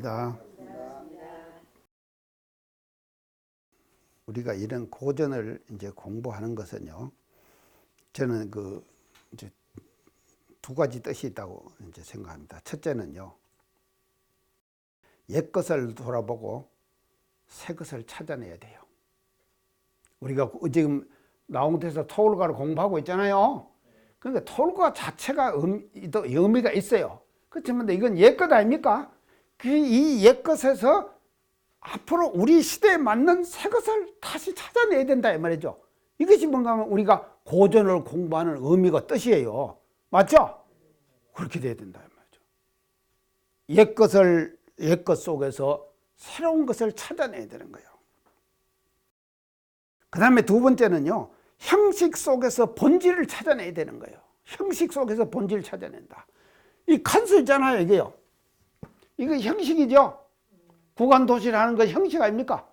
반갑습니다. 우리가 이런 고전을 이제 공부하는 것은요, 저는 이제 두 가지 뜻이 있다고 이제 생각합니다. 첫째는요, 옛 것을 돌아보고 새 것을 찾아내야 돼요. 우리가 지금 나홍대에서 토굴과를 공부하고 있잖아요. 그러니까 토굴과 자체가 의미가 있어요. 그렇지만 이건 옛 것 아닙니까? 이 옛 것에서 앞으로 우리 시대에 맞는 새 것을 다시 찾아내야 된다 이 말이죠. 이것이 뭔가 하면 우리가 고전을 공부하는 의미가 뜻이에요. 맞죠? 그렇게 돼야 된다 이 말이죠. 옛 것 속에서 새로운 것을 찾아내야 되는 거예요. 그 다음에 두 번째는요, 형식 속에서 본질을 찾아내야 되는 거예요. 형식 속에서 본질을 찾아낸다. 이 칸수 있잖아요, 이게요. 이거 형식이죠. 구간 도시라는 거 형식 아닙니까?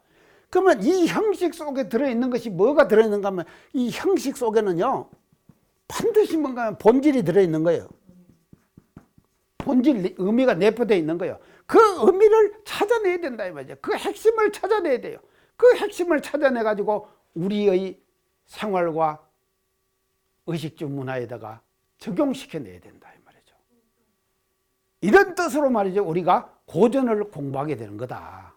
그러면 이 형식 속에 들어있는 것이 뭐가 들어있는가 하면, 이 형식 속에는요, 반드시 뭔가 하면 본질이 들어있는 거예요. 본질, 의미가 내포되어 있는 거예요. 그 의미를 찾아내야 된다 이 말이죠. 그 핵심을 찾아내야 돼요. 그 핵심을 찾아내가지고 우리의 생활과 의식주 문화에다가 적용시켜내야 된다 이 말이죠. 이런 뜻으로 말이죠, 우리가 고전을 공부하게 되는 거다.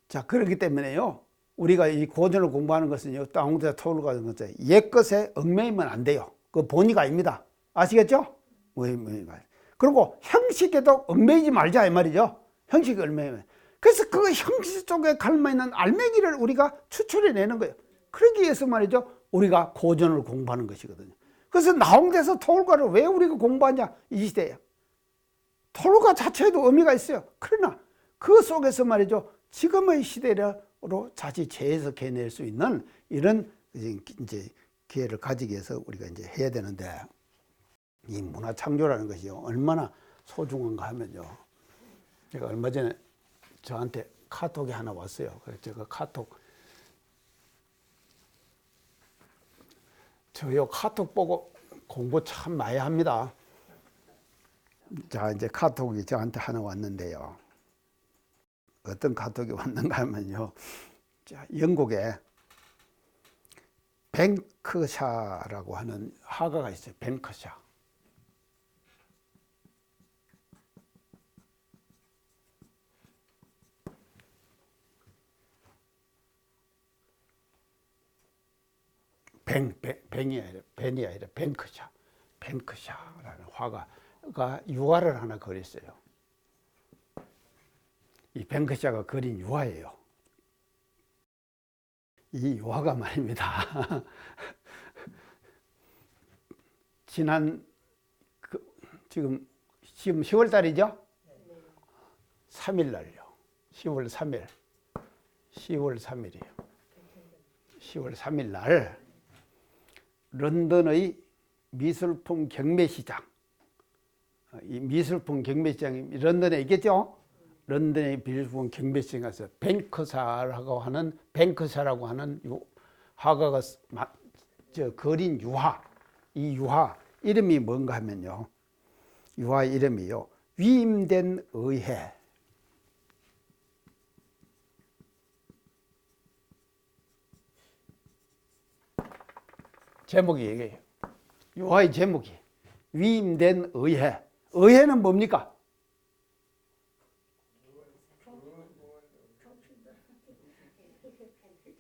자, 그렇기 때문에요, 우리가 이 고전을 공부하는 것은요, 나홍대 토굴과 같은 것은 옛 것에 얽매이면 안 돼요. 그 본의가 아닙니다. 아시겠죠? 그리고 형식에도 얽매이지 말자 이 말이죠. 형식에 얽매이면. 그래서 그 형식 속에 갈라있는 알맹이를 우리가 추출해내는 거예요. 그러기 위해서 말이죠, 우리가 고전을 공부하는 것이거든요. 그래서 나홍대에서 토굴과를 왜 우리가 공부하냐, 이 시대에. 토굴과 자체에도 의미가 있어요. 그러나 그 속에서 말이죠, 지금의 시대로 자칫 재해석해낼 수 있는 이런 이제 기회를 가지기 위해서 우리가 이제 해야 되는데, 이 문화 창조라는 것이요, 얼마나 소중한가 하면요, 제가 얼마 전에 저한테 카톡이 하나 왔어요. 그래서 제가 저요 카톡 보고 공부 참 많이 합니다. 자, 이제 카톡이 저한테 하나 왔는데요. 어떤 카톡이 왔는가 하면요, 자, 영국에 뱅크샤라고 하는 화가가 있어요. 뱅크샤. 벤이 아니라 뱅크샤라는 화가가 유화를 하나 그렸어요. 이 뱅크샤가 그린 유화예요. 이 유화가 말입니다. 지금 10월 달이죠? 3일 날요. 10월 3일이에요. 10월 3일 날 런던의 미술품 경매시장, 이 미술품 경매시장이 런던에 있겠죠? 런던의 미술품 경매시장에 가서 뱅크샤라고 하는 화가가 그린 유화, 이 유화 이름이 뭔가 하면요, 유화 이름이요, 위임된 의회. 제목이 얘기해요. 유화의 제목이 위임된 의회. 의회는 뭡니까?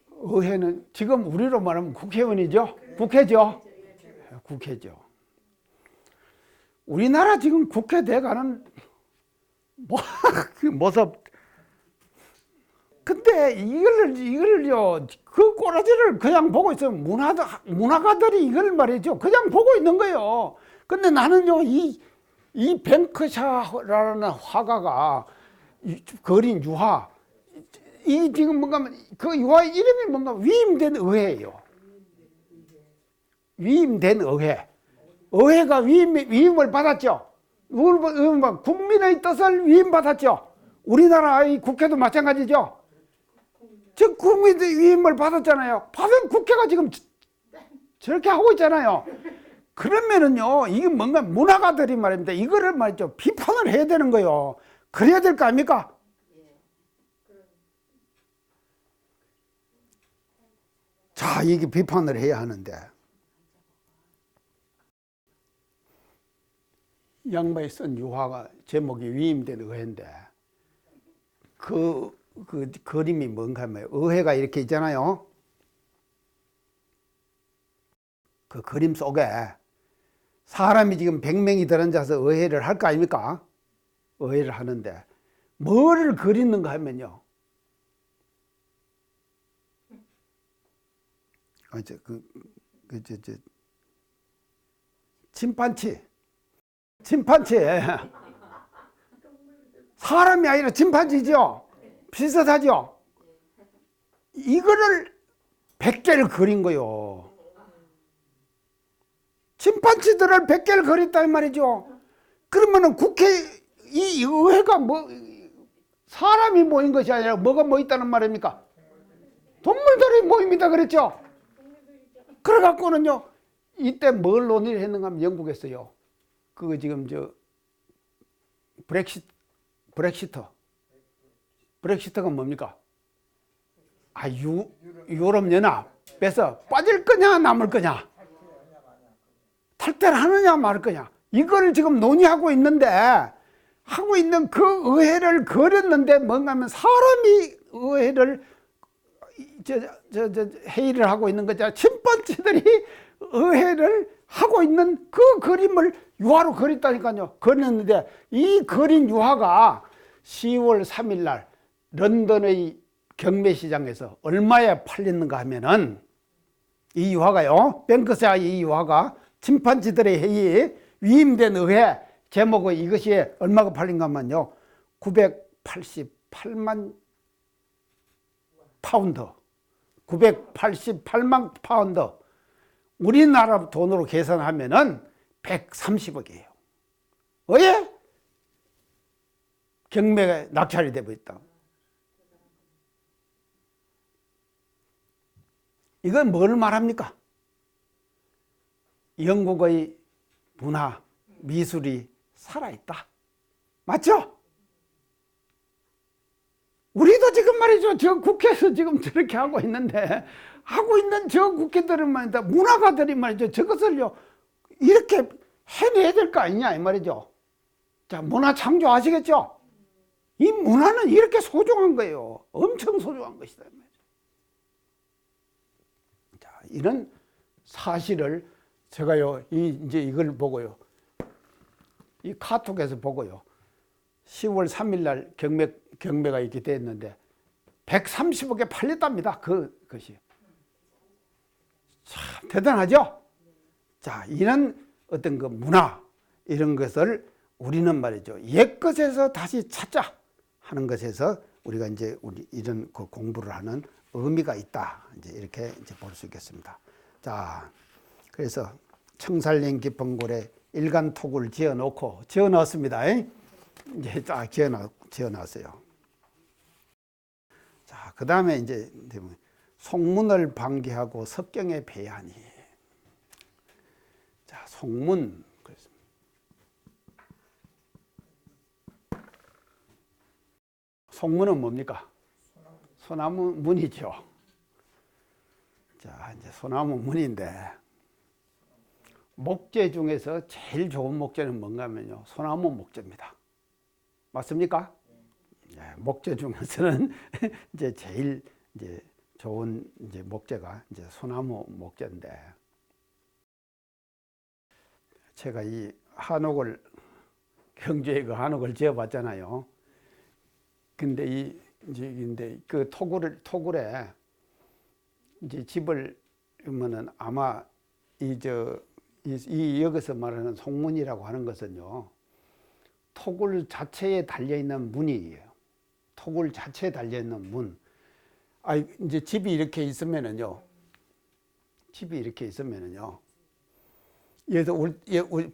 의회는 지금 우리로 말하면 국회의원이죠? 국회죠? 국회죠. 우리나라 지금 국회 돼가는 모습. 근데 이걸요, 그 꼬라지를 그냥 보고 있으면 문화가들이 이걸 말이죠, 그냥 보고 있는 거예요. 근데 나는요, 이 뱅크샤라는 화가가 그린 유화, 이 지금 뭔가 그 유화의 이름이 뭔가 위임된 의회예요. 위임된 의회. 의회가 위임을 받았죠. 국민의 뜻을 위임받았죠. 우리나라의 국회도 마찬가지죠. 즉 국민의 위임을 받았잖아요. 받은 국회가 지금 저렇게 하고 있잖아요. 그러면은요, 이게 뭔가 문화가들이 말입니다. 이거를 말이죠. 비판을 해야 되는 거요. 그래야 될 거 아닙니까? 자, 이게 비판을 해야 하는데. 이 양반이 쓴 유화가 제목이 위임된 의회인데, 그 그림이 뭔가 하면 의회가 이렇게 있잖아요. 그 그림 속에 사람이 지금 100명이 들어앉아서 의회를 할 거 아닙니까? 의회를 하는데 뭐를 그리는가 하면요. 침판치. 사람이 아니라 침판지죠. 비슷하죠. 이거를 100개를 그린 거요. 침판지들을 100개를 그렸단 말이죠. 그러면은 이 의회가 뭐, 사람이 모인 것이 아니라 뭐가 모였다는 말입니까? 동물들이 모입니다. 그랬죠? 그래갖고는요, 이때 뭘 논의를 했는가 하면 영국에서요. 그거 지금 브렉시트가 뭡니까? 유럽 연합에서 빠질 거냐 남을 거냐, 탈퇴를 하느냐 말 거냐, 이걸 지금 논의하고 있는데, 하고 있는 그 의회를 그렸는데 뭔가 하면 사람이 의회를 회의를 하고 있는 거죠. 침pan지들이 의회를 하고 있는 그 그림을 유화로 그렸다니까요. 그렸는데 이 그린 유화가 10월 3일 날 런던의 경매시장에서 얼마에 팔렸는가 하면은, 이 유화가요, 뱅크스의 이 유화가 침판지들의 회의 위임된 의회, 제목은 이것이 얼마가 팔린가 하면요, 988만 파운드. 988만 파운드. 우리나라 돈으로 계산하면은 130억이에요. 왜? 경매가 낙찰이 되고 있다. 이건 뭘 말합니까? 영국의 문화, 미술이 살아있다. 맞죠? 우리도 지금 말이죠. 저 국회에서 지금 저렇게 하고 있는데, 하고 있는 저 국회들은 말이죠. 문화가들이 말이죠. 저것을요, 이렇게 해내야 될 거 아니냐, 이 말이죠. 자, 문화 창조 아시겠죠? 이 문화는 이렇게 소중한 거예요. 엄청 소중한 것이다, 이 말이죠. 자, 이런 사실을 제가요, 이제 이걸 보고요, 이 카톡에서 보고요, 10월 3일 날 경매가 이렇게 됐는데 130억에 팔렸답니다. 그것이. 참 대단하죠? 자, 이런 어떤 그 문화, 이런 것을 우리는 말이죠, 옛것에서 다시 찾자 하는 것에서 우리가 이제 이런 그 공부를 하는 의미가 있다. 이제 이렇게 이제 볼 수 있겠습니다. 자, 그래서 청살린 깊은 골에 일간톡을 지어 넣었습니다. 이제 딱 지어놨어요. 자, 그 다음에 이제 속문을 방기하고 석경에 배하니. 자, 속문. 속문은 뭡니까? 소나무 문이죠. 자, 이제 소나무 문인데, 목재 중에서 제일 좋은 목재는 뭔가 하면요, 소나무 목재입니다. 맞습니까? 네, 목재 중에서는 이제 제일 이제 좋은 이제 목재가 이제 소나무 목재인데, 제가 이 한옥을, 경주에 그 한옥을 지어봤잖아요. 근데 근데 그 토굴에 이제 집을 하면은 아마 여기서 말하는 속문이라고 하는 것은요, 토굴 자체에 달려있는 문이에요. 토굴 자체에 달려있는 문. 이제 집이 이렇게 있으면은요, 여기서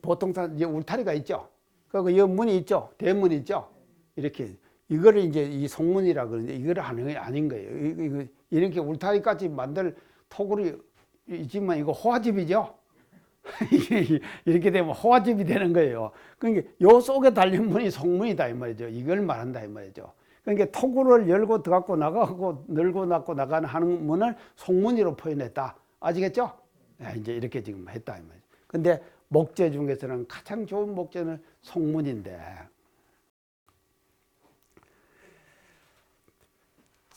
보통 울타리가 있죠. 그리고 여기 문이 있죠. 대문이 있죠. 이렇게. 이거를 이제 이 속문이라 그러는데, 이거를 하는 게 아닌 거예요. 이렇게 울타리까지 만들 토굴이 있지만 이거 호화집이죠. 이렇게 되면 호화집이 되는 거예요. 그러니까 요 속에 달린 문이 속문이다 이 말이죠. 이걸 말한다 이 말이죠. 그러니까 토구를 열고 들어가고 나가고 열고 닫고 나가는 하는 문을 속문이로 표현했다. 아시겠죠? 이제 이렇게 지금 했다 이 말이죠. 근데 목재 중에서는 가장 좋은 목재는 속문인데,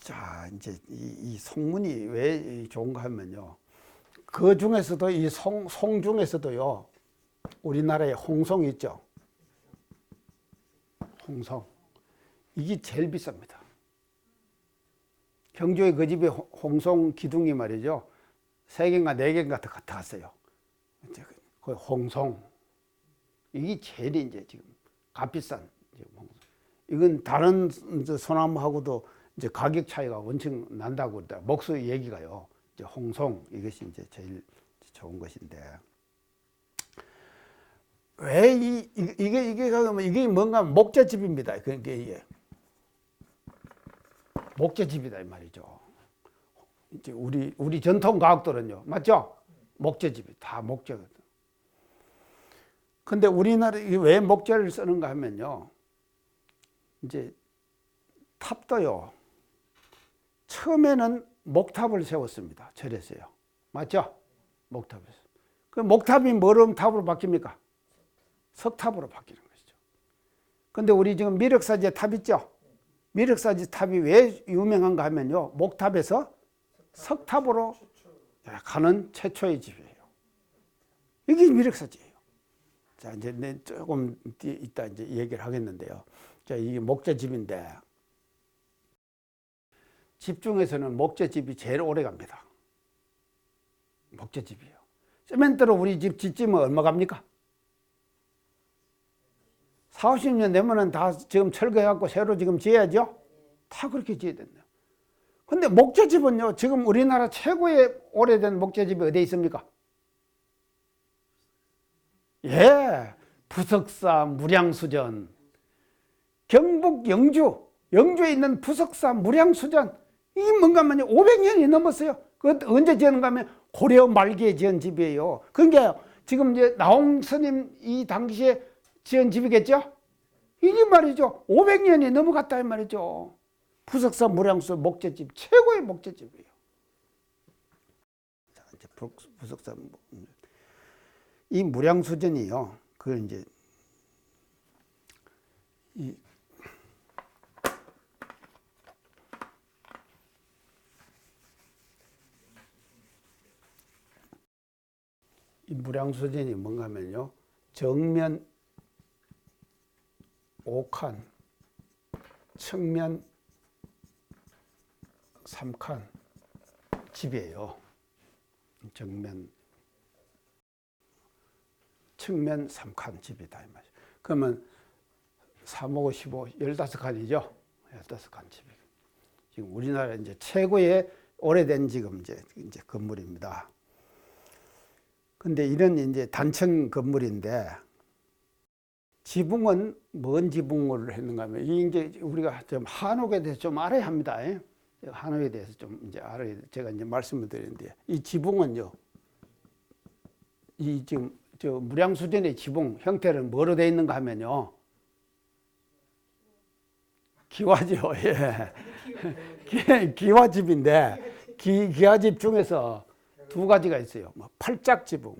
자 이제 이 속문이 왜 좋은가 하면요. 그 중에서도 이 송 중에서도요, 우리나라에 홍송 있죠. 홍송. 이게 제일 비쌉니다. 경주에 그 집에 홍송 기둥이 말이죠. 3개인가 4개인가 더 갔어요. 그 홍송. 이게 제일 이제 지금 값비싼 홍송. 이건 다른 소나무하고도 이제 가격 차이가 엄청 난다고 그러다. 목수 얘기가요. 이제 홍송 이것이 이제 제일 좋은 것인데, 왜 이게 뭔가 목재집입니다. 그러니까 이게 목재집이다 이 말이죠. 이제 우리 전통 과학들은요, 맞죠? 목재집이 다 목재거든. 근데 우리나라 왜 목재를 쓰는가 하면요, 이제 탑도요, 처음에는 목탑을 세웠습니다. 절에서요. 맞죠? 목탑에서. 그 목탑이 뭐로 탑으로 바뀝니까? 석탑으로 바뀌는 것이죠. 근데 우리 지금 미륵사지 탑 있죠? 미륵사지 탑이 왜 유명한가 하면요, 목탑에서 석탑으로 가는 최초의 집이에요. 이게 미륵사지예요. 자, 이제 조금 이따 이제 얘기를 하겠는데요. 자, 이게 목재집인데, 집 중에서는 목재집이 제일 오래 갑니다. 목재집이에요. 시멘트로 우리 집 짓지면 얼마 갑니까? 40년 되면은 다 지금 철거해갖고 새로 지금 지어야죠? 다 그렇게 지어야 된다. 근데 목재집은요, 지금 우리나라 최고의 오래된 목재집이 어디에 있습니까? 예, 부석사 무량수전. 경북 영주에 있는 부석사 무량수전. 이게 뭔가 하면 500년이 넘었어요. 그 언제 지었는가 하면 고려 말기에 지은 집이에요. 그러니까 지금 이제 나홍 스님 이 당시에 지은 집이겠죠? 이게 말이죠. 500년이 넘어갔다 이 말이죠. 부석사 무량수 목재집, 최고의 목재집이에요. 자, 이제 부석사 이 무량수전이요. 그 이제 이 무량수전이 뭔가 하면요, 정면 5칸, 측면 3칸 집이에요. 측면 3칸 집이다 이 말이죠. 그러면 3, 5, 15, 15칸이죠. 15칸 집이. 지금 우리나라 이제 최고의 오래된 지금 이제 건물입니다. 근데 이런 이제 단층 건물인데, 지붕은 뭔 지붕을 했는가 하면, 이게 이제 우리가 좀 한옥에 대해서 좀 알아야 합니다. 한옥에 대해서 좀 이제 알아야, 제가 이제 말씀을 드리는데, 이 지붕은요, 이 지금 저 무량수전의 지붕 형태는 뭐로 되어 있는가 하면요, 기와죠. 예. 기와집인데, 기와집 중에서 2가지가 있어요. 팔짝 지붕.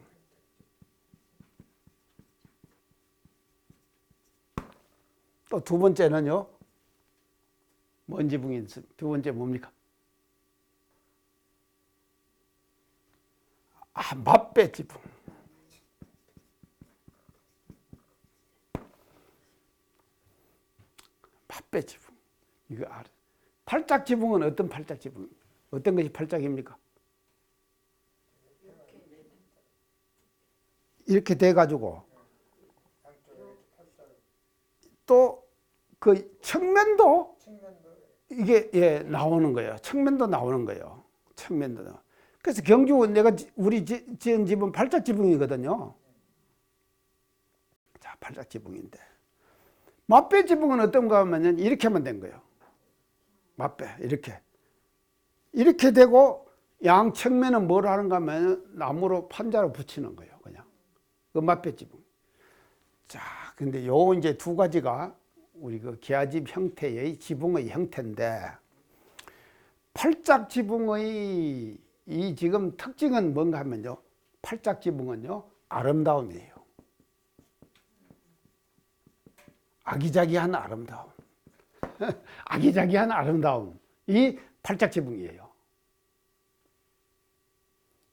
또 2번째는요, 뭔 지붕이 있습니까? 2번째 뭡니까? 맞배 지붕. 맞배 지붕. 이거 알아. 팔짝 지붕은 어떤 팔짝 지붕? 어떤 것이 팔짝입니까? 이렇게 돼가지고 또 그 측면도 이게 나오는 거예요. 측면도 나오는 거예요. 측면도. 그래서 경주 내가 우리 지은 집은 팔짝 지붕이거든요. 자, 팔짝 지붕인데, 맞배 지붕은 어떤가 하면 이렇게 하면 된 거예요. 맞배 이렇게 되고, 양 측면은 뭘 하는가 하면 나무로 판자로 붙이는 거예요. 그냥 그 맛배 지붕. 자, 근데 요 이제 두 가지가 우리 그 기와집 형태의 지붕의 형태인데, 팔짝 지붕의 이 지금 특징은 뭔가 하면요, 팔짝 지붕은요 아름다움이에요. 아기자기한 아름다움. 아기자기한 아름다움. 이 팔짝 지붕이에요.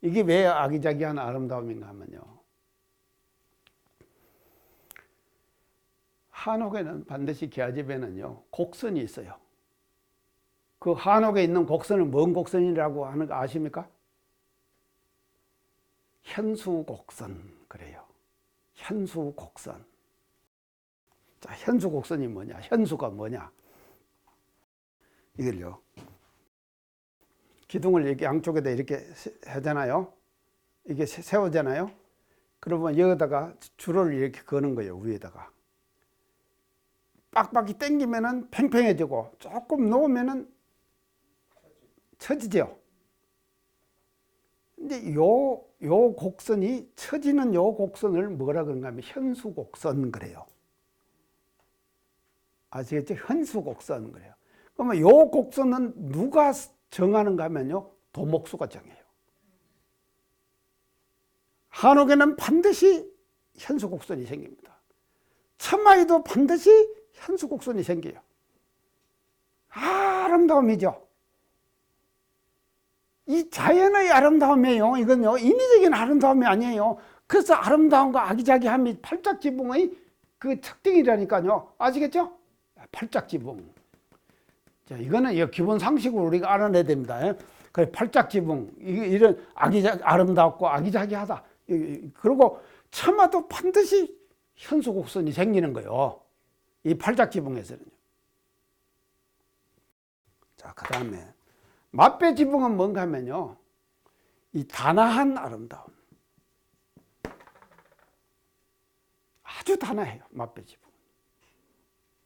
이게 왜 아기자기한 아름다움인가 하면요, 한옥에는 반드시 기와집에는요 곡선이 있어요. 그 한옥에 있는 곡선을 뭔 곡선이라고 하는 거 아십니까? 현수곡선 그래요. 현수곡선. 자, 현수곡선이 뭐냐? 현수가 뭐냐? 이걸요, 기둥을 이렇게 양쪽에다 이렇게 하잖아요. 이게 세우잖아요. 그러면 여기다가 줄을 이렇게 거는 거예요. 위에다가 빡빡이 당기면은 팽팽해지고 조금 놓으면은 처지죠. 근데 요 곡선이 처지는 요 곡선을 뭐라 그런가 하면 현수곡선 그래요. 아시겠죠? 현수곡선 그래요. 그러면 요 곡선은 누가 정하는가 하면요, 도목수가 정해요. 한옥에는 반드시 현수곡선이 생깁니다. 천마에도 반드시 현수곡선이 생겨요. 아름다움이죠. 이 자연의 아름다움이에요. 이건요 인위적인 아름다움이 아니에요. 그래서 아름다움과 아기자기함이 팔짝지붕의 그 특징이라니까요. 아시겠죠? 팔짝지붕. 자, 이거는 기본 상식으로 우리가 알아내야 됩니다. 그래, 팔짝지붕, 이런 아름답고 아기자기하다. 그리고 천마도 반드시 현수곡선이 생기는 거예요. 이 팔짝지붕에서는요. 자, 그 다음에 맛배 지붕은 뭔가 하면요, 이 단아한 아름다움. 아주 단아해요. 맛배 지붕.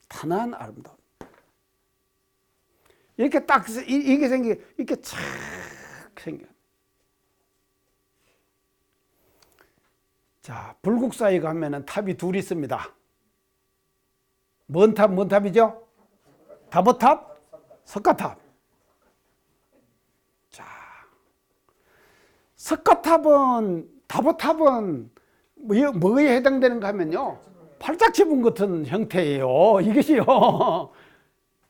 단아한 아름다움. 이렇게 딱 이게 이렇게 착 생겨. 자, 불국사에 가면은 탑이 둘 있습니다. 뭔 탑이죠? 다보탑, 석가탑. 자, 석가탑은, 다보탑은 뭐에 해당되는가 하면요, 팔짝지붕 같은 형태예요. 이것이요.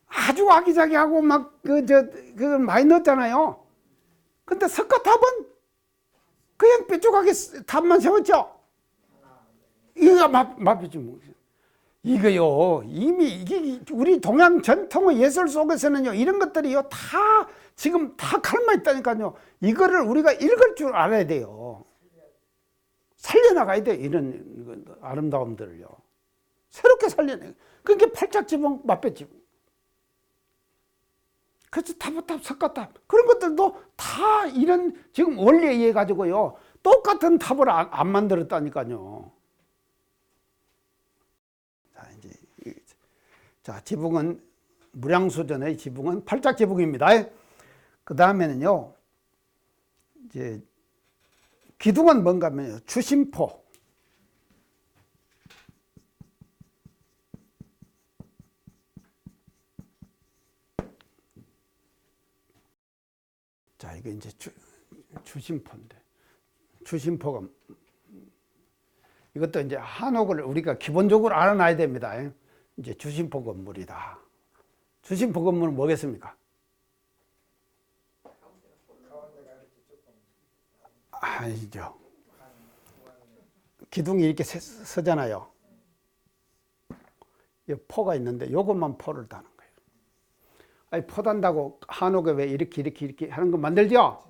아주 아기자기하고 막 그걸 많이 넣었잖아요. 근데 석가탑은 그냥 뾰족하게 탑만 세웠죠. 이거 맛배지붕. 이거요, 이미 이게 우리 동양 전통의 예술 속에서는요, 이런 것들이요 다 지금 다 칼마 있다니까요. 이거를 우리가 읽을 줄 알아야 돼요. 살려나가야 돼요. 이런 아름다움들을요 새롭게 살려내. 그게 팔짝지붕, 맛배지붕. 그래서 다보탑, 석가탑 그런 것들도 다 이런 지금 원리에 의해 가지고요 똑같은 탑을 안 만들었다니까요. 자, 이제 자, 지붕은 무량수전의 지붕은 팔짝지붕입니다. 그 다음에는요, 이제 기둥은 뭔가 하면요, 주심포. 자, 이게 이제 주심포인데, 주심포가 이것도 이제 한옥을 우리가 기본적으로 알아놔야 됩니다. 이제 주심포 건물이다. 주심포 건물은 뭐겠습니까? 아니죠. 기둥이 이렇게 서잖아요. 이 포가 있는데 요것만 포를 다는 거예요. 아니, 포 단다고 한옥에 왜 이렇게 하는 거 만들죠?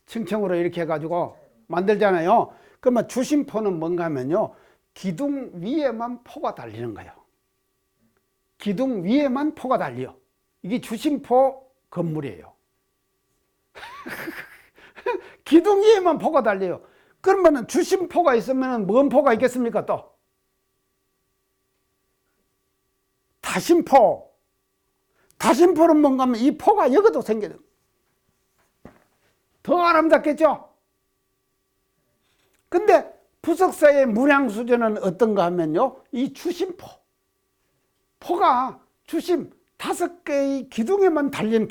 층층으로 이렇게 해가지고 만들잖아요. 그러면 주심포는 뭔가 하면요, 기둥 위에만 포가 달리는 거예요. 기둥 위에만 포가 달려. 이게 주심포 건물이에요. 기둥 위에만 포가 달려요. 그러면 주심포가 있으면 뭔 포가 있겠습니까? 또 다심포. 다심포는 뭔가 하면 이 포가 여기도 생겨요. 더 아름답겠죠? 근데 부석사의 문양수전은 어떤가 하면요, 이 주심포, 포가 주심 5개의 기둥에만 달린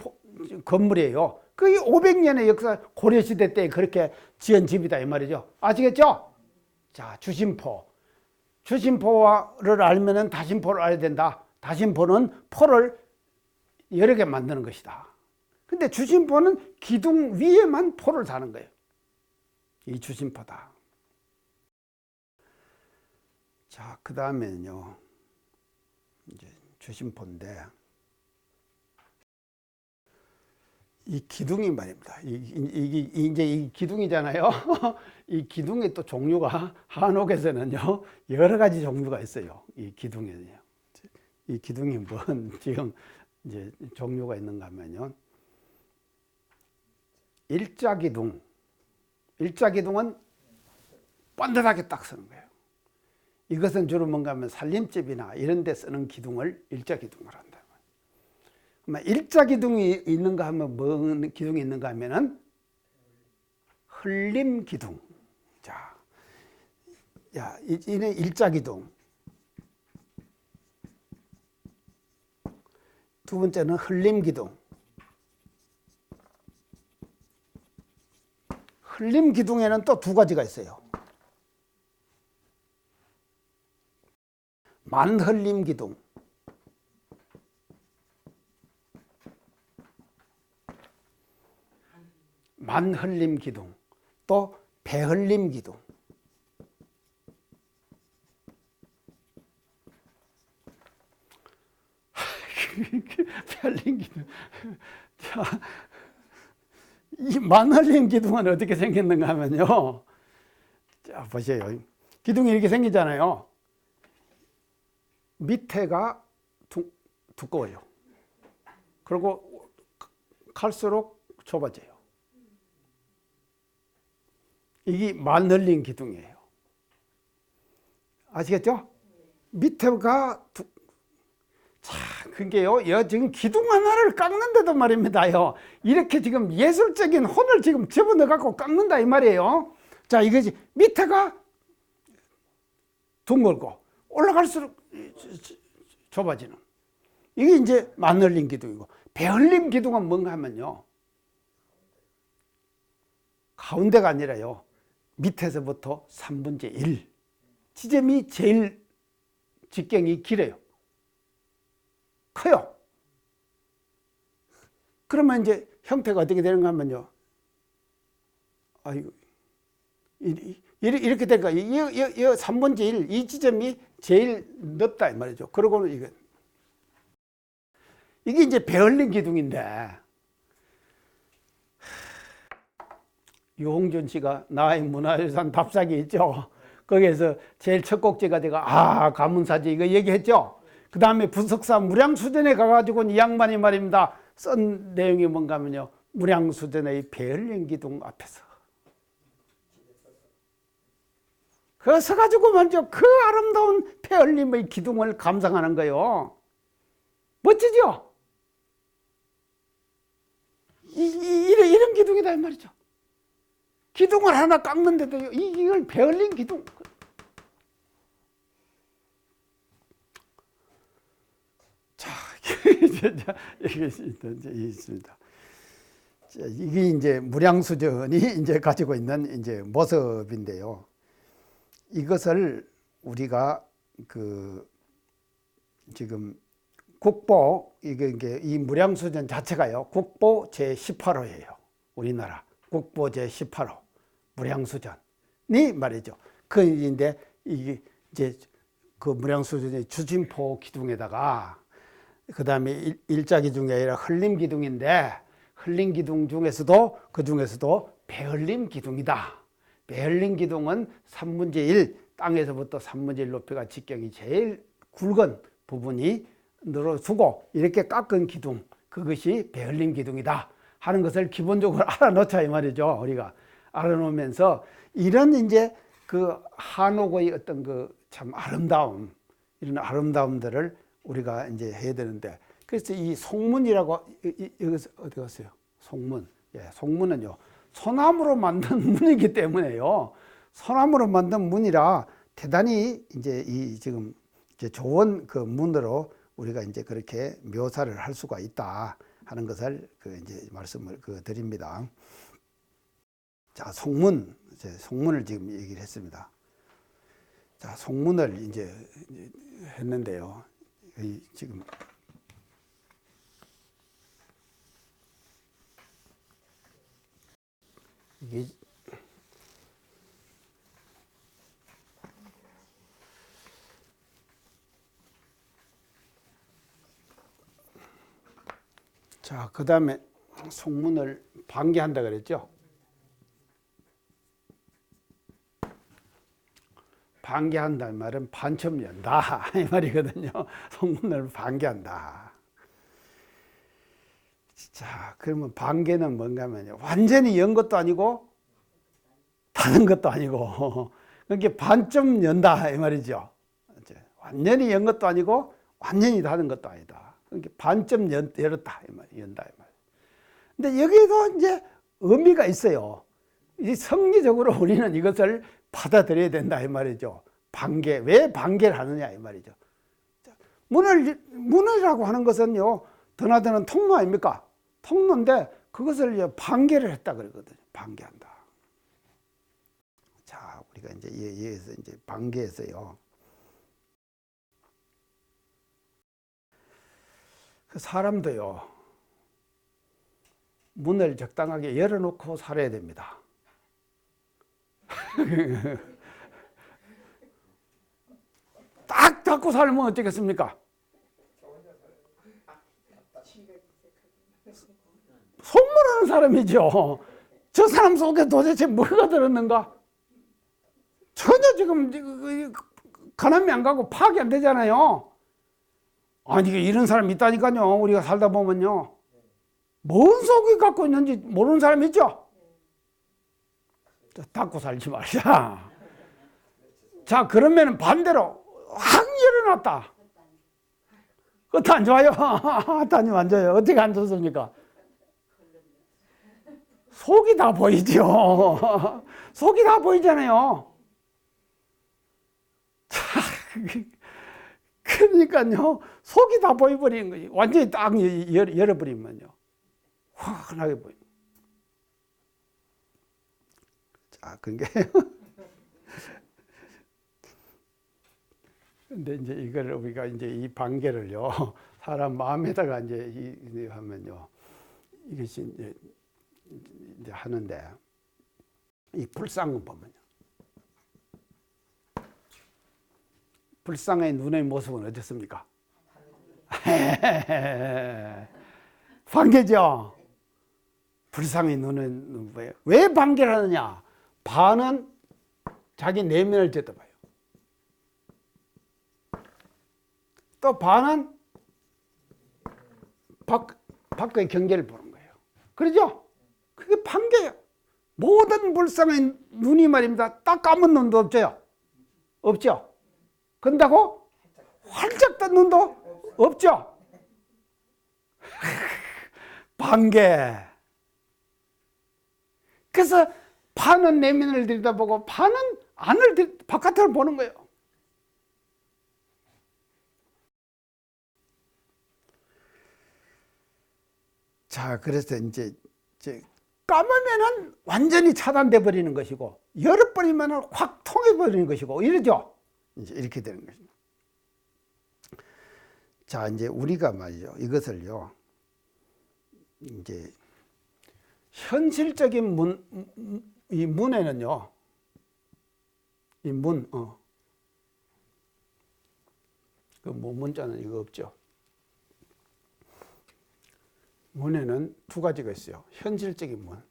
건물이에요. 그게 500년의 역사, 고려시대 때 그렇게 지은 집이다 이 말이죠. 아시겠죠? 자, 주심포. 주심포를 알면은 다심포를 알아야 된다. 다심포는 포를 여러 개 만드는 것이다. 근데 주심포는 기둥 위에만 포를 다는 거예요. 이 주심포다. 자, 그 다음에는요, 이제 주심포인데, 이 기둥이 말입니다. 이제 이 기둥이잖아요. 이 기둥의 또 종류가 한옥에서는요, 여러 가지 종류가 있어요. 이 기둥에는요. 이 기둥이 뭔 지금 이제 종류가 있는가 하면요. 일자기둥. 일자기둥은 번듯하게 딱 쓰는 거예요. 이것은 주로 뭔가 하면 살림집이나 이런 데 쓰는 기둥을 일자기둥을 한다. 일자기둥이 있는가 하면 뭔 기둥이 있는가 하면은 흘림기둥. 자, 야, 이는 일자기둥. 두 번째는 흘림기둥. 흘림기둥에는 또 두 가지가 있어요. 만흘림기둥. 만흘림기둥, 또 배흘림기둥. 배흘림기둥. 자, 이 만흘림기둥은 어떻게 생겼는가 하면요. 자, 보세요. 기둥이 이렇게 생기잖아요. 밑에가 두꺼워요. 그리고 갈수록 좁아져요. 이게 만흘림 기둥이에요. 아시겠죠? 밑에가 자, 그게요. 지금 기둥 하나를 깎는데도 말입니다요. 이렇게 지금 예술적인 혼을 지금 집어넣어 갖고 깎는다 이 말이에요. 자, 이거지. 밑에가 둥글고 올라갈수록 좁아지는. 이게 이제 만흘림 기둥이고, 배흘림 기둥은 뭔가 하면요. 가운데가 아니라요. 밑에서부터 3분의 1. 지점이 제일 직경이 길어요. 커요. 그러면 이제 형태가 어떻게 되는가 하면요. 아이고, 이렇게 될까? 이 3분의 1, 이 지점이 제일 넓다 이 말이죠. 그러고는 이게 이제 배흘림 기둥인데, 유홍준 씨가 나의 문화유산 답사기 있죠. 거기에서 제일 첫 곡지가 제가 가문사지 이거 얘기했죠. 그 다음에 부석사 무량수전에 가가지고 이 양반이 말입니다. 쓴 내용이 뭔가 하면요. 무량수전의 배흘림 기둥 앞에서. 그 서가지고 말이죠. 그 아름다운 배흘림의 기둥을 감상하는 거예요. 멋지죠? 이런 기둥이다 이 말이죠. 기둥을 하나 깎는데도 이걸 배흘림 기둥. 자, 이게 있습니다. 자, 이게 이제 무량수전이 이제 가지고 있는 이제 모습인데요. 이것을 우리가 지금 국보, 이게 이 무량수전 자체가요, 국보 제18호예요. 우리나라 국보 제18호. 무량수전이 말이죠. 그인데 이게 이제 그 무량수전의 주심포 기둥에다가 그 다음에 일자기둥이 아니라 흘림기둥인데, 흘림기둥 중에서도 그 중에서도 배흘림기둥이다. 배흘림기둥은 3분의 1, 땅에서부터 3분의 1 높이가 직경이 제일 굵은 부분이 늘어주고 이렇게 깎은 기둥, 그것이 배흘림기둥이다 하는 것을 기본적으로 알아놓자 이 말이죠. 우리가 알아놓으면서 이런 이제 그 한옥의 어떤 그 참 아름다움, 이런 아름다움들을 우리가 이제 해야 되는데, 그래서 이 송문이라고 여기서 어디 갔어요? 송문. 예, 송문은요 소나무로 만든 문이기 때문에요. 소나무로 만든 문이라 대단히 이제 이 지금 이제 좋은 그 문으로 우리가 이제 그렇게 묘사를 할 수가 있다 하는 것을 그 이제 말씀을 그 드립니다. 자, 속문, 이제 속문을 지금 얘기를 했습니다. 자, 속문을 이제 했는데요. 지금 이게 자, 그 다음에 속문을 반개한다 그랬죠. 반개한다는 말은 반쯤 연다 이 말이거든요. 속문을 반개한다. 자, 그러면 반개는 뭔가면요, 완전히 연 것도 아니고 닫은 것도 아니고 그게 반쯤 연다 이 말이죠. 완전히 연 것도 아니고 완전히 닫은 것도 아니다. 그러니까 반쯤 열었다 이 말, 연다 이 말. 근데 여기도 이제 의미가 있어요. 이 성리적으로 우리는 이것을 받아들여야 된다 이 말이죠. 반개, 왜 반개를 하느냐 이 말이죠. 문이라고 하는 것은요, 드나드는 통로 아닙니까? 통로인데 그것을 반개를 했다 그러거든요. 반개한다. 자, 우리가 이제 여기서 이제 반개해서요. 그 사람도요, 문을 적당하게 열어놓고 살아야 됩니다. 딱 닫고 살면 어떻겠습니까? 속물하는 사람이죠. 저 사람 속에 도대체 뭐가 들었는가? 전혀 지금 가늠이 안 가고 파악이 안 되잖아요. 아니, 이런 사람 있다니까요. 우리가 살다 보면요. 뭔 속이 갖고 있는지 모르는 사람 있죠? 닫고 살지 말자. 자, 그러면 반대로 확 열어놨다. 그것도 안 좋아요. 하여튼 안 좋아요. 어떻게 안 좋습니까? 속이 다 보이죠. 속이 다 보이잖아요. 자, 그러니까요, 속이 다 보여버리는 거지. 완전히 딱 열어버리면요, 환하게 보입니다. 자, 그게. 근데 이제 이걸 우리가 이제 이 반개를요, 사람 마음에다가 이제 하면요, 이것이 이제 하는데, 이 불상을 보면요, 불상의 눈의 모습은 어떻습니까? 반개죠. 불상의 눈은 뭐예요? 왜 반개를 하느냐? 반은 자기 내면을 쳐다봐요. 또 반은 밖의 경계를 보는 거예요. 그러죠? 그게 반개예요. 모든 불상의 눈이 말입니다. 딱 감은 눈도 없죠? 없죠? 그런다고 활짝 뜬 눈도 없죠? 반개. 그래서 반은 내면을 들여다보고 반은 바깥을 보는 거예요. 자, 그래서 이제 감으면은 완전히 차단돼 버리는 것이고, 열어버리면은 확 통해 버리는 것이고, 이러죠. 이제 이렇게 되는 것입니다. 자, 이제 우리가 말이죠, 이것을요, 이제 현실적인 이 문에는요, 이 그 문자는 이거 없죠. 문에는 두 가지가 있어요. 현실적인 문,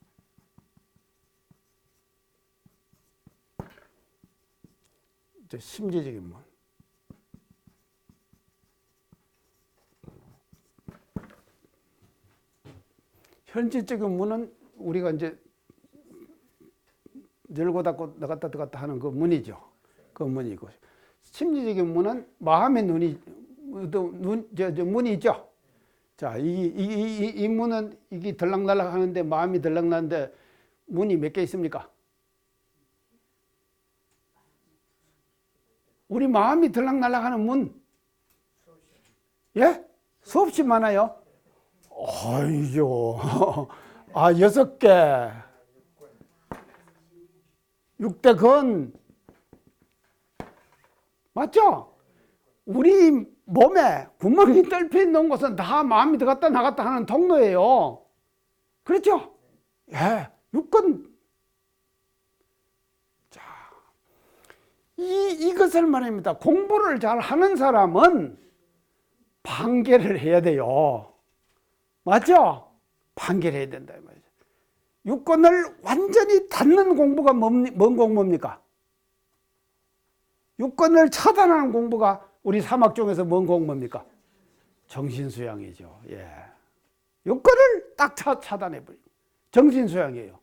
심리적인 문. 현실적인 문은 우리가 이제 열고 닫고 나갔다 들어갔다 하는 그 문이죠. 그 문이고, 심리적인 문은 마음의 문이 있죠. 자, 이 문은 이게 들락날락 하는데 마음이 들락나는데 문이 몇 개 있습니까? 우리 마음이 들락날락하는 문. 예? 수없이 많아요. 아이죠. 아, 6개. 6대 건. 맞죠? 우리 몸에 구멍이 뚫려 있는 곳은 다 마음이 들어갔다 나갔다 하는 통로예요. 그렇죠? 예. 6건. 자, 이것을 말합니다. 공부를 잘 하는 사람은 판결을 해야 돼요. 맞죠? 판결해야 된다 이 말이죠. 육권을 완전히 닫는 공부가 뭔 공부입니까? 육권을 차단하는 공부가 우리 사막 중에서 뭔 공부입니까? 정신수양이죠. 예. 육권을 딱 차단해버리고 정신수양이에요.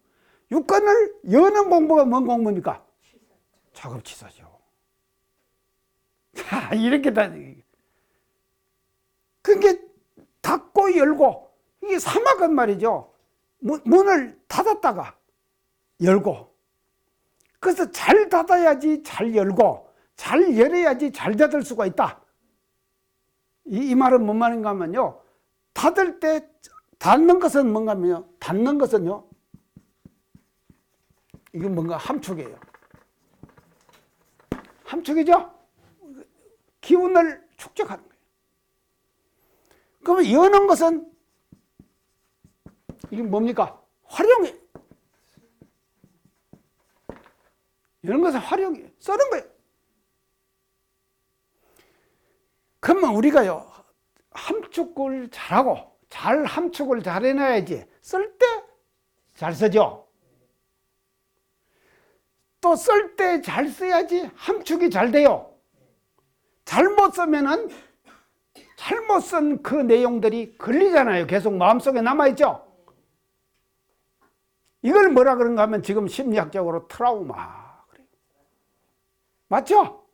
육권을 여는 공부가 뭔 공부입니까? 작업치사죠. 자, 이렇게 다. 그게 닫고 열고, 이게 사막은 말이죠. 문을 닫았다가 열고, 그래서 잘 닫아야지 잘 열고, 잘 열어야지 잘 닫을 수가 있다. 이 말은 뭔 말인가 하면요. 닫을 때, 닫는 것은 뭔가 하면요. 닫는 것은요. 이건 뭔가 함축이에요. 함축이죠? 기운을 축적하는 거예요. 그러면 여는 것은 이게 뭡니까? 활용이에요. 여는 것은 활용이에요. 쓰는 거예요. 그러면 우리가요, 함축을 잘하고, 잘 함축을 잘 해놔야지 쓸 때 잘 쓰죠. 또 쓸 때 잘 써야지 함축이 잘 돼요. 잘못 쓰면은 잘못 쓴 그 내용들이 걸리잖아요. 계속 마음속에 남아있죠. 이걸 뭐라 그런가 하면 지금 심리학적으로 트라우마 그래요. 맞죠?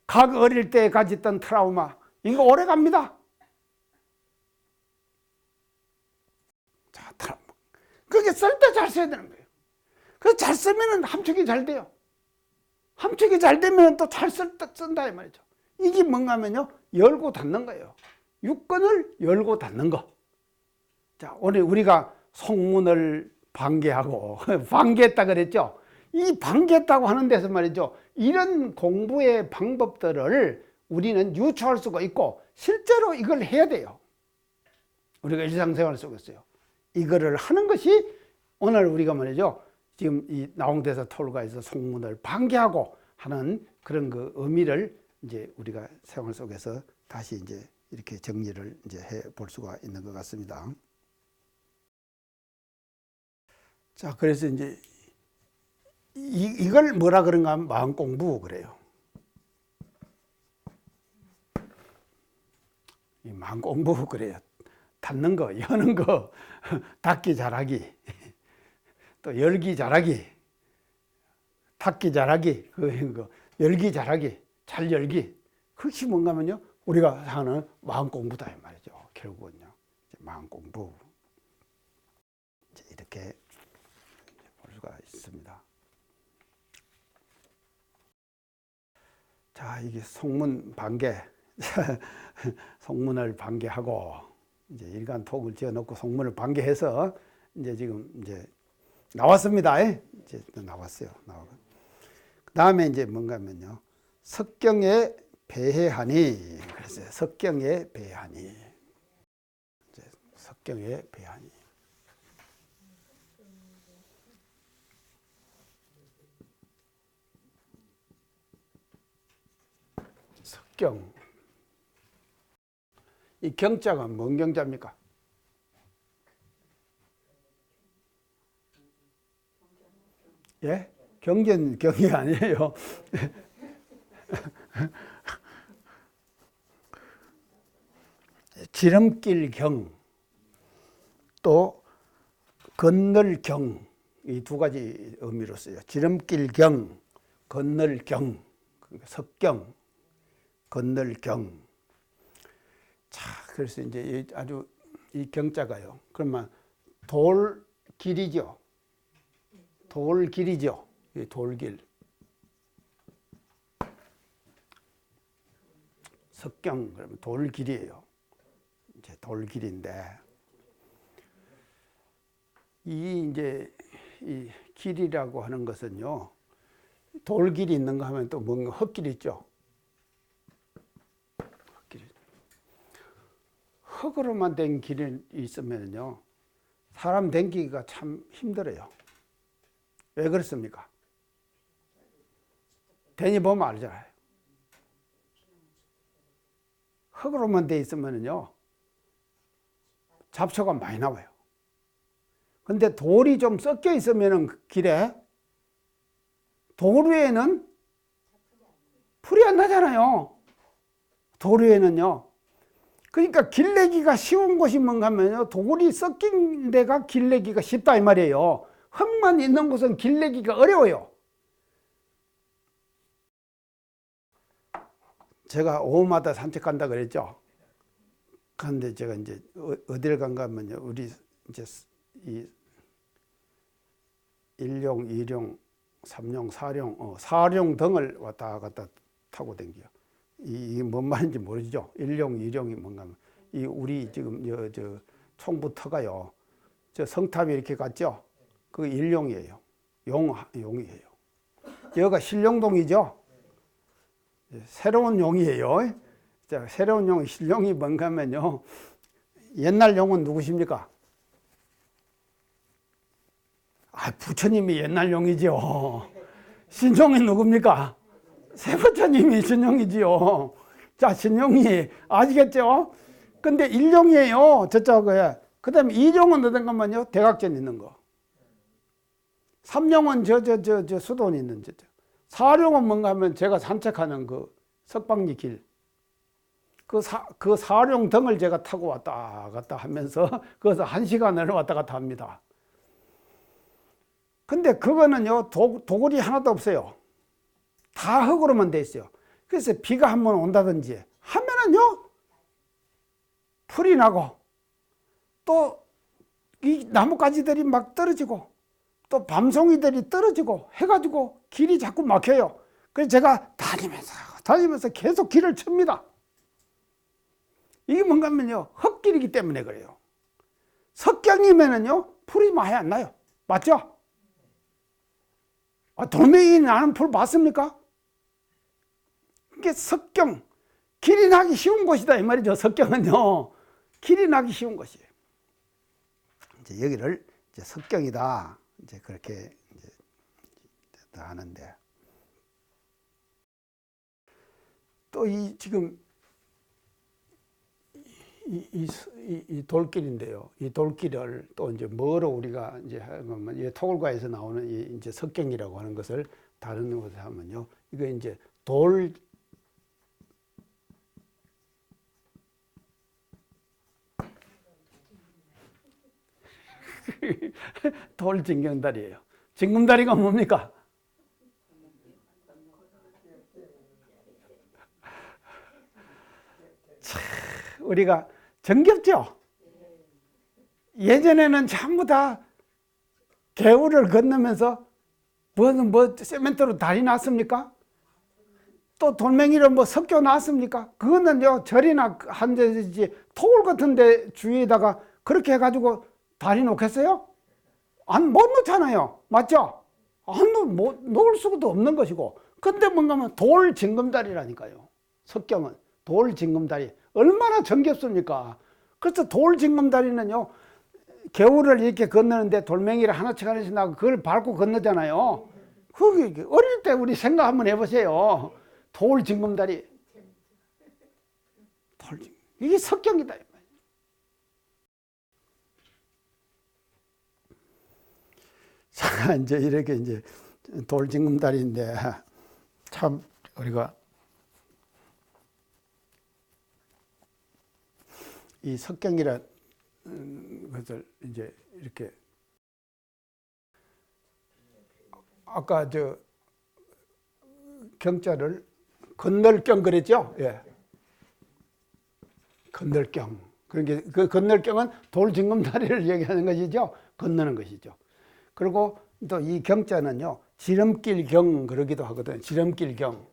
각 어릴 때 가졌던 트라우마 이거 오래 갑니다. 자, 트라우마. 그게 쓸 때 잘 써야 되는 거예요. 그래서 잘 쓰면 함축이 잘 돼요. 함축이 잘 되면 또 잘 쓴다 이 말이죠. 이게 뭔가 하면요, 열고 닫는 거예요. 육권을 열고 닫는 거. 자, 오늘 우리가 속문을 방개하고 방개했다 그랬죠. 이 방개했다고 하는 데서 말이죠, 이런 공부의 방법들을 우리는 유추할 수가 있고 실제로 이걸 해야 돼요. 우리가 일상생활 속에서요. 이거를 하는 것이 오늘 우리가 말이죠, 지금 이 나홍대사 톨가에서 속문을 방개하고 하는 그런 그 의미를 이제 우리가 생활 속에서 다시 이제 이렇게 정리를 이제 해 볼 수가 있는 것 같습니다. 자, 그래서 이제 이걸 뭐라 그런가 하면 마음 공부 그래요. 이 마음 공부 그래요. 닫는 거, 여는 거, 닫기 잘하기, 또 열기 잘하기, 닫기 잘하기, 그 열기 잘하기, 잘 열기. 그것이 뭔가 하면요, 우리가 하는 마음 공부다 이 말이죠. 결국은요, 마음 공부. 이렇게 볼 수가 있습니다. 자, 이게 속문 방개, 속문을 방개하고 이제 일간 톡을 지어놓고 속문을 방개해서 이제 지금 이제 나왔습니다. 이제 나왔어요. 그 다음에 이제 뭔가 하면요, 석경에 배해하니. 그래서 석경에 배하니. 이제 석경에 배하니. 석경. 이 경자가 뭔 경자입니까? 예? 경전 경이 아니에요. 지름길 경, 또 건널 경, 이 두 가지 의미로 써요. 지름길 경, 건널 경, 석경, 건널 경. 자, 그래서 이제 아주 이 경자가요. 그러면 돌길이죠. 돌길이죠. 이 돌길. 석경 그러면 돌길이에요. 이제 돌길인데 이제 이 길이라고 하는 것은요. 돌길이 있는가 하면 또 뭔가 흙길이 있죠. 흙길이. 흙으로만 된 길이 있으면요. 사람 댕기기가 참 힘들어요. 왜 그렇습니까? 다녀보면 알잖아요. 흙으로만 돼 있으면요. 잡초가 많이 나와요. 근데 돌이 좀 섞여 있으면 길에 돌 위에는 풀이 안 나잖아요. 돌 위에는요. 그러니까 길내기가 쉬운 곳이 뭔가 하면요. 돌이 섞인 데가 길내기가 쉽다 이 말이에요. 흙만 있는 곳은 길내기가 어려워요. 제가 오후마다 산책한다 그랬죠. 그런데 제가 이제 어딜 간가 하면요. 우리 이제 이 1룡, 2룡, 3룡, 4룡, 4룡 등을 왔다 갔다 타고 댕겨요. 이게 뭔 말인지 모르죠. 1룡, 2룡이 뭔가 하면 이 우리 지금 저 총부터가요. 저 성탑이 이렇게 갔죠. 그 1룡이에요. 용이에요. 여기가 신룡동이죠. 새로운 용이에요. 자, 새로운 용, 신룡이 뭔가 하면요. 옛날 용은 누구십니까? 아, 부처님이 옛날 용이죠. 신용이 누굽니까? 세부처님이 신용이지요. 자, 신용이 아시겠죠? 근데 일용이에요. 저쪽에. 그 다음에 이용은 어떤 것만요? 대각전 있는 거. 삼용은 저 수돈 있는 저. 사룡은 뭔가 하면 제가 산책하는 그 석방리 길. 그 사룡 등을 제가 타고 왔다 갔다 하면서 거기서 1시간을 왔다 갔다 합니다. 근데 그거는요, 도굴이 하나도 없어요. 다 흙으로만 돼 있어요. 그래서 비가 한번 온다든지 하면은요, 풀이 나고, 또 이 나뭇가지들이 막 떨어지고, 또 밤송이들이 떨어지고 해가지고 길이 자꾸 막혀요. 그래서 제가 다니면서 계속 길을 칩니다. 이게 뭔가 하면요, 흙길이기 때문에 그래요. 석경이면은요, 풀이 많이 안 나요. 맞죠? 돌멩이 나는 풀 봤습니까? 이게 석경, 길이 나기 쉬운 곳이다 이 말이죠. 석경은요, 길이 나기 쉬운 곳이에요. 이제 여기를 이제 석경이다 이제 그렇게 이제 하는데, 또 이 지금 이 돌길인데요. 이 돌길을 또 이제 뭐로 우리가 이제 하면 토굴과에서 나오는 이제 석경이라고 하는 것을 다른 곳에 하면요. 이거 이제 돌 징검다리예요. 징검다리가 뭡니까? 참, 우리가 정겹죠? 예전에는 전부 다 개울을 건너면서 세멘트로 다리 놨습니까? 또 돌멩이로 섞여 놨습니까? 그거는요, 절이나 한 데지 토굴 같은 데 주위에다가 그렇게 해가지고 다리 놓겠어요? 못 놓잖아요. 맞죠? 놓을 수도 없는 것이고. 근데 뭔가 하면 돌 징검다리라니까요. 석경은 돌 징검다리. 얼마나 정겹습니까? 그래서 돌 징검다리는요, 개울을 이렇게 건너는데 돌멩이를 하나씩 나고 그걸 밟고 건너잖아요. 그게 어릴 때 우리 생각 한번 해보세요. 돌 징검다리. 이게 석경이다. 자, 이제 이렇게 이제 돌 징검다리인데, 참 우리가 이 석경이라는 것을 이제 이렇게 아까 저 경자를 건널경 그랬죠? 예. 건널경. 그러니까 그 건널경은 돌 징검다리를 얘기하는 것이죠. 건너는 것이죠. 그리고 또 이 경자는요, 지름길경 그러기도 하거든요. 지름길경.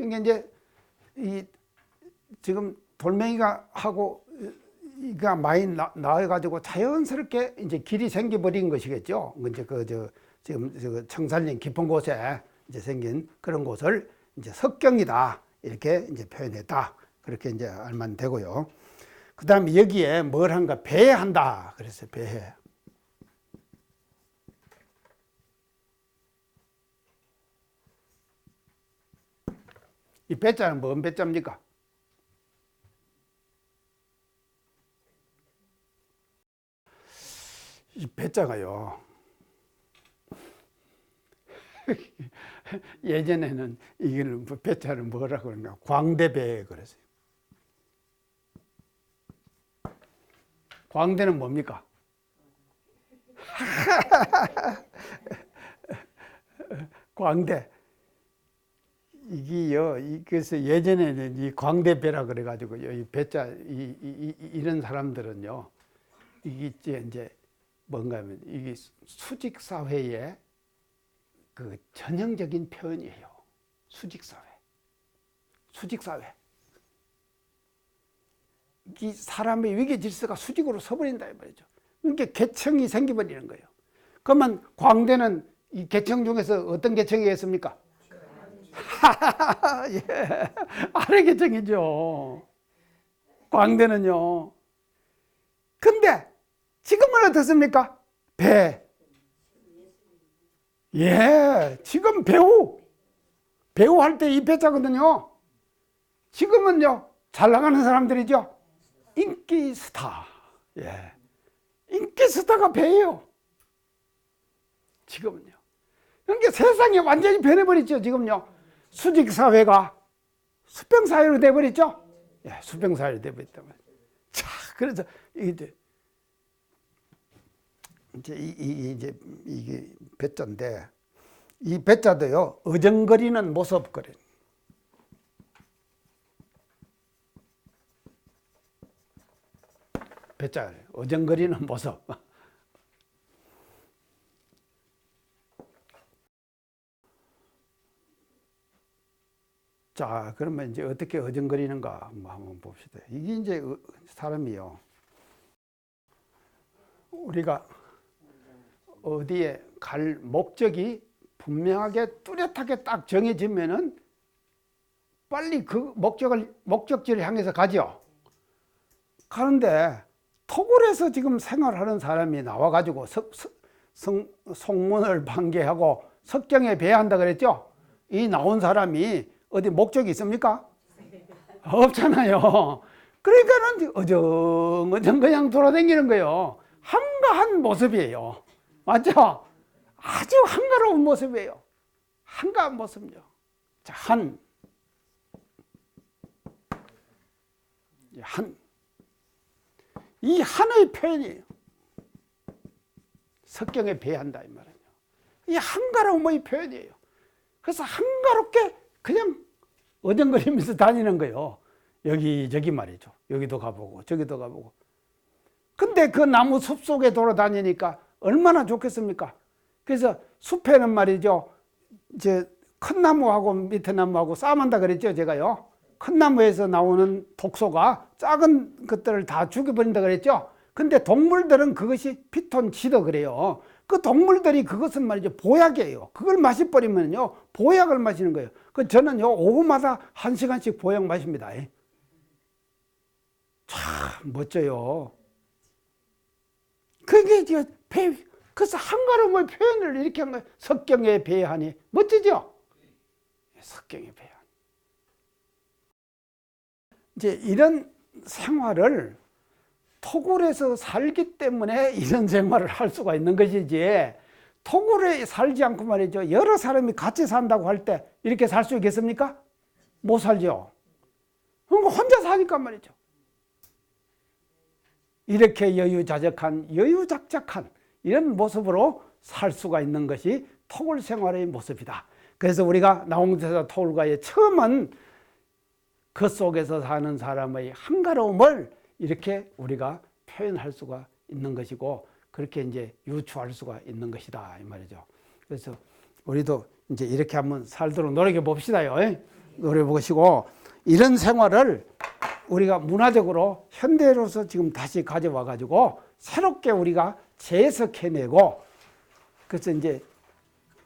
그러니까 이제 이 지금 돌멩이가 하고 이가 많이 나와가지고 자연스럽게 이제 길이 생겨버린 것이겠죠. 이제 지금 청산리 깊은 곳에 이제 생긴 그런 곳을 이제 석경이다 이렇게 이제 표현했다. 그렇게 이제 알면 되고요. 그 다음에 여기에 뭘 한가? 배한다. 그래서 배해. 이 배자는 뭔 배자입니까? 이 배자가요. 예전에는 이거는 배자를 뭐라고 그러나 광대배 그랬어요. 광대는 뭡니까? 광대. 이게요, 그래서 예전에는 이 광대배라 그래가지고요, 이 배자, 이런 사람들은요, 이게 이제 뭔가 하면 이게 수직사회의 그 전형적인 표현이에요. 수직사회. 수직사회. 이 사람의 위계 질서가 수직으로 서버린다 이 말이죠. 그러니까 계층이 생겨버리는 거예요. 그러면 광대는 이 계층 중에서 어떤 계층이겠습니까? 예, 아래 계층이죠. 광대는요. 근데 지금은 어떻습니까? 배. 예, 지금 배우 할 때 이 배자거든요. 지금은요, 잘 나가는 사람들이죠. 인기 스타. 예, 인기 스타가 배예요. 지금은요. 그러니까 세상이 완전히 변해버렸죠. 지금요. 수직 사회가 수평 사회로 돼버렸죠. 예, 수평 사회로 돼버렸단 말이에요. 자, 그래서 이제 이게 배자인데, 이 배자도요, 어정거리는 모습 그래. 배자, 어정거리는 모습. 자, 그러면 이제 어떻게 어정거리는가 한번 봅시다. 이게 이제 사람이요. 우리가 어디에 갈 목적이 분명하게 뚜렷하게 딱 정해지면은 빨리 그 목적지를 향해서 가죠. 가는데 토굴에서 지금 생활하는 사람이 나와가지고 송문을 반개하고 석경에 배한다 그랬죠? 이 나온 사람이 어디 목적이 있습니까? 없잖아요. 그러니까는 어정어정 그냥 돌아다니는 거예요. 한가한 모습이에요. 맞죠? 아주 한가로운 모습이에요. 한가한 모습이요. 자, 이 한의 표현이에요. 석경에 배한다 이 말이에요. 이 한가로움의 표현이에요. 그래서 한가롭게 그냥 어정거리면서 다니는 거예요. 여기저기 말이죠. 여기도 가보고 저기도 가보고. 근데 그 나무 숲 속에 돌아다니니까 얼마나 좋겠습니까? 그래서 숲에는 말이죠. 이제 큰 나무하고 밑에 나무하고 싸움한다 그랬죠, 제가요. 큰 나무에서 나오는 독소가 작은 것들을 다 죽여버린다 그랬죠. 근데 동물들은 그것이 피톤치드 그래요. 그 동물들이 그것은 말이죠, 보약이에요. 그걸 마셔버리면요, 보약을 마시는 거예요. 그 저는요, 오후마다 1시간씩 보약 마십니다. 참 멋져요. 그게 이제 그래서 한가로움의 표현을 이렇게 한 거예요. 석경에 배하니 멋지죠? 석경에 배하니. 이제 이런 생활을 토굴에서 살기 때문에 이런 생활을 할 수가 있는 것이지, 토굴에 살지 않고 말이죠, 여러 사람이 같이 산다고 할 때 이렇게 살 수 있겠습니까? 못 살죠. 그러니까 혼자 사니까 말이죠. 이렇게 여유작작한 이런 모습으로 살 수가 있는 것이 토굴 생활의 모습이다. 그래서 우리가 나홍대사 토굴가의 처음은 그 속에서 사는 사람의 한가로움을 이렇게 우리가 표현할 수가 있는 것이고, 그렇게 이제 유추할 수가 있는 것이다 이 말이죠. 그래서 우리도 이제 이렇게 한번 살도록 노력해 봅시다요. 노려보시고 이런 생활을 우리가 문화적으로 현대로서 지금 다시 가져와 가지고 새롭게 우리가 재해석해내고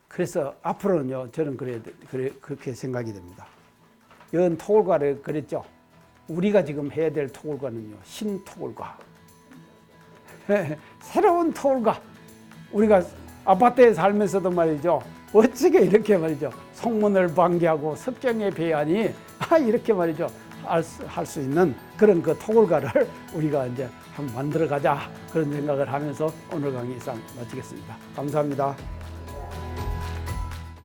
그래서 앞으로는요 저는 그렇게 생각이 됩니다. 연 토굴과를 그랬죠. 우리가 지금 해야 될 토굴과는요 신토굴과 새로운 토굴과. 우리가 아파트에 살면서도 말이죠 어떻게 이렇게 말이죠 성문을 방기하고 석경의 배안이 이렇게 말이죠 할 수 있는 그런 그 토굴과를 우리가 이제 한번 만들어 가자 그런 생각을 하면서 오늘 강의 이상 마치겠습니다. 감사합니다.